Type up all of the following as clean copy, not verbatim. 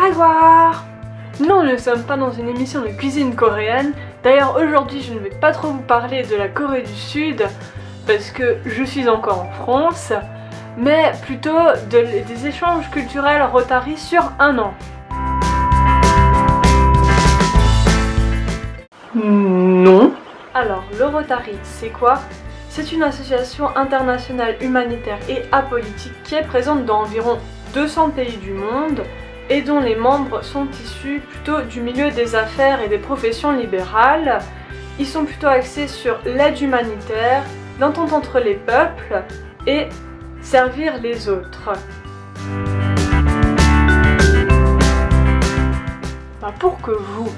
Hagwar! Non, nous ne sommes pas dans une émission de cuisine coréenne. D'ailleurs, aujourd'hui, je ne vais pas trop vous parler de la Corée du Sud parce que je suis encore en France, mais plutôt des échanges culturels Rotary sur un an. Non. Alors, le Rotary, c'est quoi? C'est une association internationale humanitaire et apolitique qui est présente dans environ 200 pays du monde et dont les membres sont issus plutôt du milieu des affaires et des professions libérales. Ils sont plutôt axés sur l'aide humanitaire, l'entente entre les peuples et servir les autres. Pour que vous,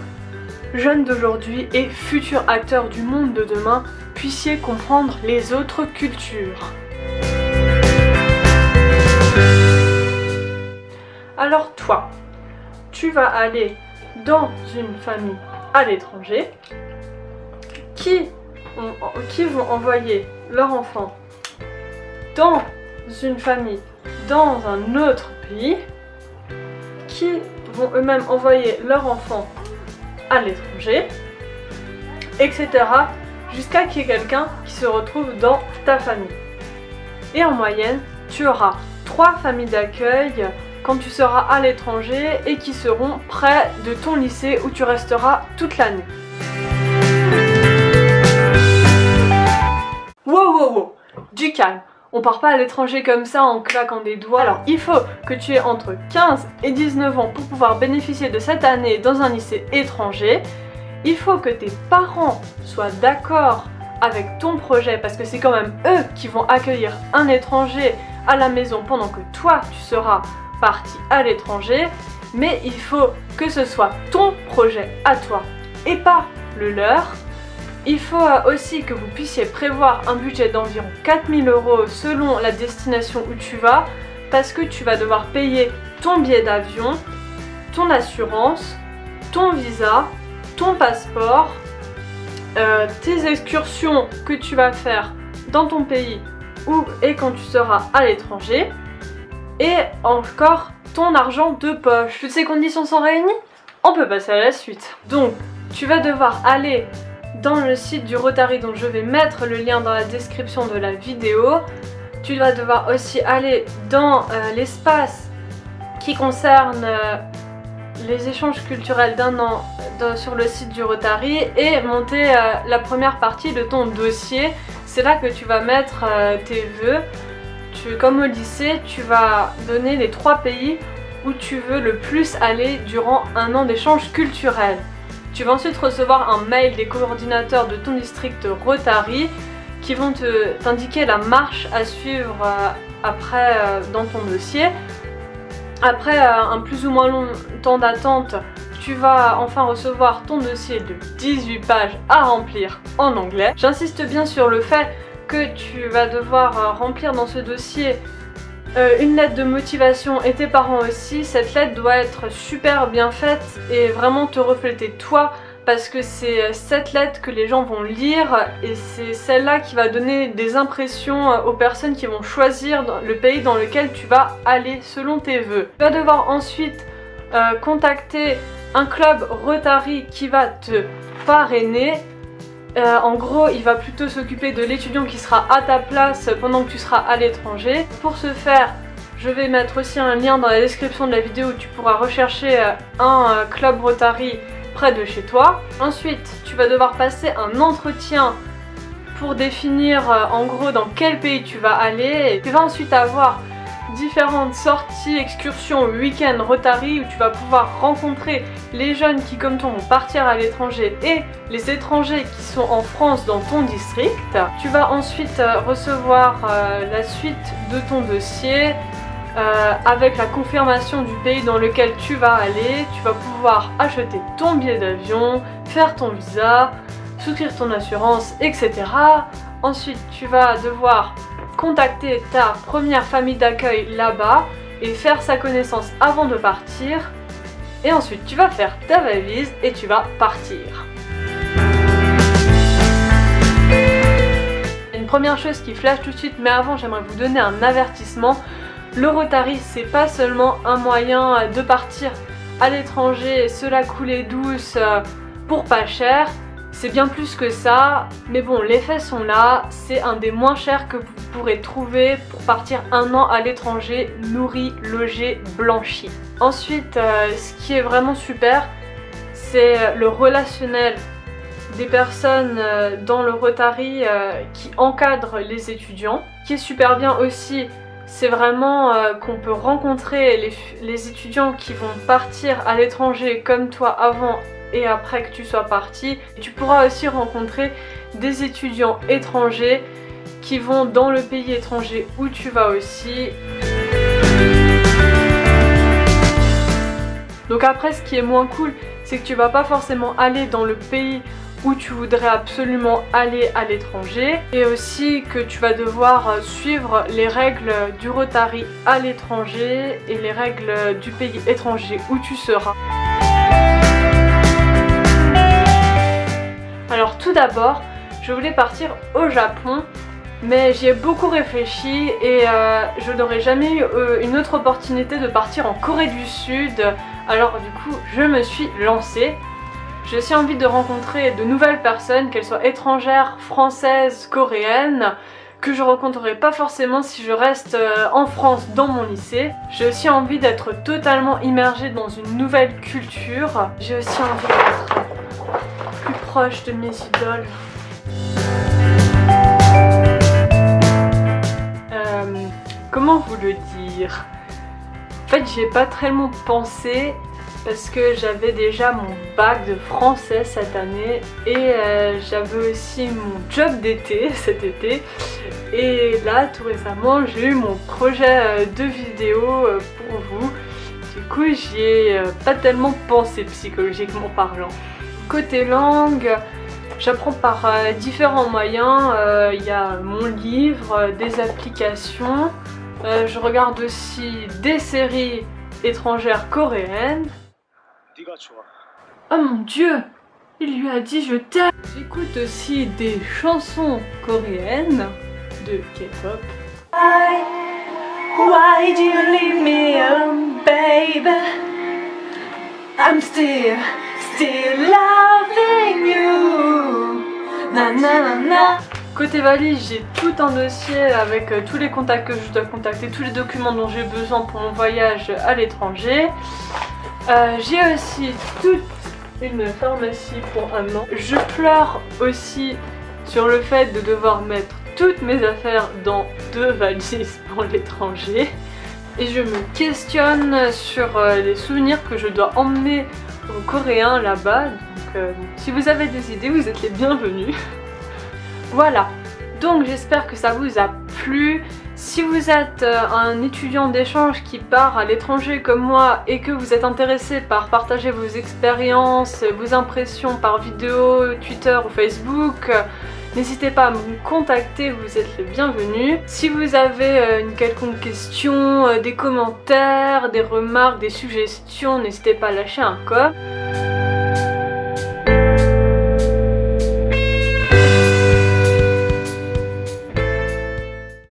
jeunes d'aujourd'hui et futurs acteurs du monde de demain, puissiez comprendre les autres cultures. Alors toi, tu vas aller dans une famille à l'étranger qui vont envoyer leur enfant dans une famille dans un autre pays, qui vont eux-mêmes envoyer leur enfant à l'étranger, etc. jusqu'à qu'il y ait quelqu'un qui se retrouve dans ta famille. Et en moyenne, tu auras 3 familles d'accueil quand tu seras à l'étranger et qui seront près de ton lycée où tu resteras toute l'année. Wow, du calme. On part pas à l'étranger comme ça en claquant des doigts. Alors il faut que tu aies entre 15 et 19 ans pour pouvoir bénéficier de cette année dans un lycée étranger. Il faut que tes parents soient d'accord avec ton projet parce que c'est quand même eux qui vont accueillir un étranger à la maison pendant que toi tu seras parti à l'étranger. Mais il faut que ce soit ton projet à toi et pas le leur. Il faut aussi que vous puissiez prévoir un budget d'environ 4 000 € selon la destination où tu vas, parce que tu vas devoir payer ton billet d'avion, ton assurance, ton visa, ton passeport, tes excursions que tu vas faire dans ton pays et quand tu seras à l'étranger, et encore ton argent de poche. Toutes ces conditions sont réunies? On peut passer à la suite. Donc, tu vas devoir aller dans le site du Rotary, dont je vais mettre le lien dans la description de la vidéo. Tu vas devoir aussi aller dans l'espace qui concerne les échanges culturels d'un an sur le site du Rotary et monter la première partie de ton dossier. C'est là que tu vas mettre tes vœux. Comme au lycée, tu vas donner les 3 pays où tu veux le plus aller durant un an d'échange culturel. Tu vas ensuite recevoir un mail des coordinateurs de ton district Rotary qui vont t'indiquer la marche à suivre après dans ton dossier. Après un plus ou moins long temps d'attente, tu vas enfin recevoir ton dossier de 18 pages à remplir en anglais. J'insiste bien sur le fait que tu vas devoir remplir dans ce dossier une lettre de motivation et tes parents aussi. Cette lettre doit être super bien faite et vraiment te refléter toi, parce que c'est cette lettre que les gens vont lire et c'est celle-là qui va donner des impressions aux personnes qui vont choisir le pays dans lequel tu vas aller selon tes vœux. Tu vas devoir ensuite contacter un club Rotary qui va te parrainer. En gros, il va plutôt s'occuper de l'étudiant qui sera à ta place pendant que tu seras à l'étranger. Pour ce faire, je vais mettre aussi un lien dans la description de la vidéo où tu pourras rechercher un club Rotary près de chez toi. Ensuite, tu vas devoir passer un entretien pour définir en gros dans quel pays tu vas aller. Et tu vas ensuite avoir différentes sorties, excursions, week-end Rotary où tu vas pouvoir rencontrer les jeunes qui comme toi vont partir à l'étranger et les étrangers qui sont en France dans ton district. Tu vas ensuite recevoir la suite de ton dossier avec la confirmation du pays dans lequel tu vas aller. Tu vas pouvoir acheter ton billet d'avion, faire ton visa, souscrire ton assurance, etc. Ensuite, tu vas devoir contacter ta première famille d'accueil là-bas et faire sa connaissance avant de partir. Et ensuite, tu vas faire ta valise et tu vas partir. Une première chose qui flash tout de suite, mais avant, j'aimerais vous donner un avertissement. Le Rotary, c'est pas seulement un moyen de partir à l'étranger, cela coulait douce pour pas cher. C'est bien plus que ça, mais bon, les faits sont là, c'est un des moins chers que vous pourrez trouver pour partir 1 an à l'étranger, nourri, logé, blanchi. Ensuite, ce qui est vraiment super, c'est le relationnel des personnes dans le Rotary qui encadrent les étudiants. Ce qui est super bien aussi, c'est vraiment qu'on peut rencontrer les étudiants qui vont partir à l'étranger comme toi avant et après que tu sois parti. Tu pourras aussi rencontrer des étudiants étrangers qui vont dans le pays étranger où tu vas aussi. Donc après, ce qui est moins cool, c'est que tu vas pas forcément aller dans le pays où tu voudrais absolument aller à l'étranger, et aussi que tu vas devoir suivre les règles du Rotary à l'étranger et les règles du pays étranger où tu seras. Alors tout d'abord, je voulais partir au Japon, mais j'y ai beaucoup réfléchi et je n'aurais jamais eu une autre opportunité de partir en Corée du Sud. Alors du coup, je me suis lancée. J'ai aussi envie de rencontrer de nouvelles personnes, qu'elles soient étrangères, françaises, coréennes, que je rencontrerai pas forcément si je reste en France dans mon lycée. J'ai aussi envie d'être totalement immergée dans une nouvelle culture. J'ai aussi envie d'être plus proche de mes idoles. Comment vous le dire? En fait, j'y ai pas tellement pensé parce que j'avais déjà mon bac de français cette année et j'avais aussi mon job d'été cet été. Et là, tout récemment, j'ai eu mon projet de vidéo pour vous. Du coup, j'y ai pas tellement pensé psychologiquement parlant. Côté langue, j'apprends par différents moyens. Il y a mon livre, des applications. Je regarde aussi des séries étrangères coréennes. Oh mon dieu, il lui a dit je t'aime. J'écoute aussi des chansons coréennes de K-pop. Why do you leave me, baby? I'm still loving you. Na na na na. Côté valise, j'ai tout un dossier avec tous les contacts que je dois contacter, tous les documents dont j'ai besoin pour mon voyage à l'étranger. J'ai aussi toute une pharmacie pour 1 an. Je pleure aussi sur le fait de devoir mettre toutes mes affaires dans 2 valises pour l'étranger. Et je me questionne sur les souvenirs que je dois emmener aux Coréens là-bas. Donc si vous avez des idées, vous êtes les bienvenus. Voilà, donc j'espère que ça vous a plu. Si vous êtes un étudiant d'échange qui part à l'étranger comme moi et que vous êtes intéressé par partager vos expériences, vos impressions par vidéo, Twitter ou Facebook, n'hésitez pas à me contacter, vous êtes les bienvenus. Si vous avez une quelconque question, des commentaires, des remarques, des suggestions, n'hésitez pas à lâcher un com.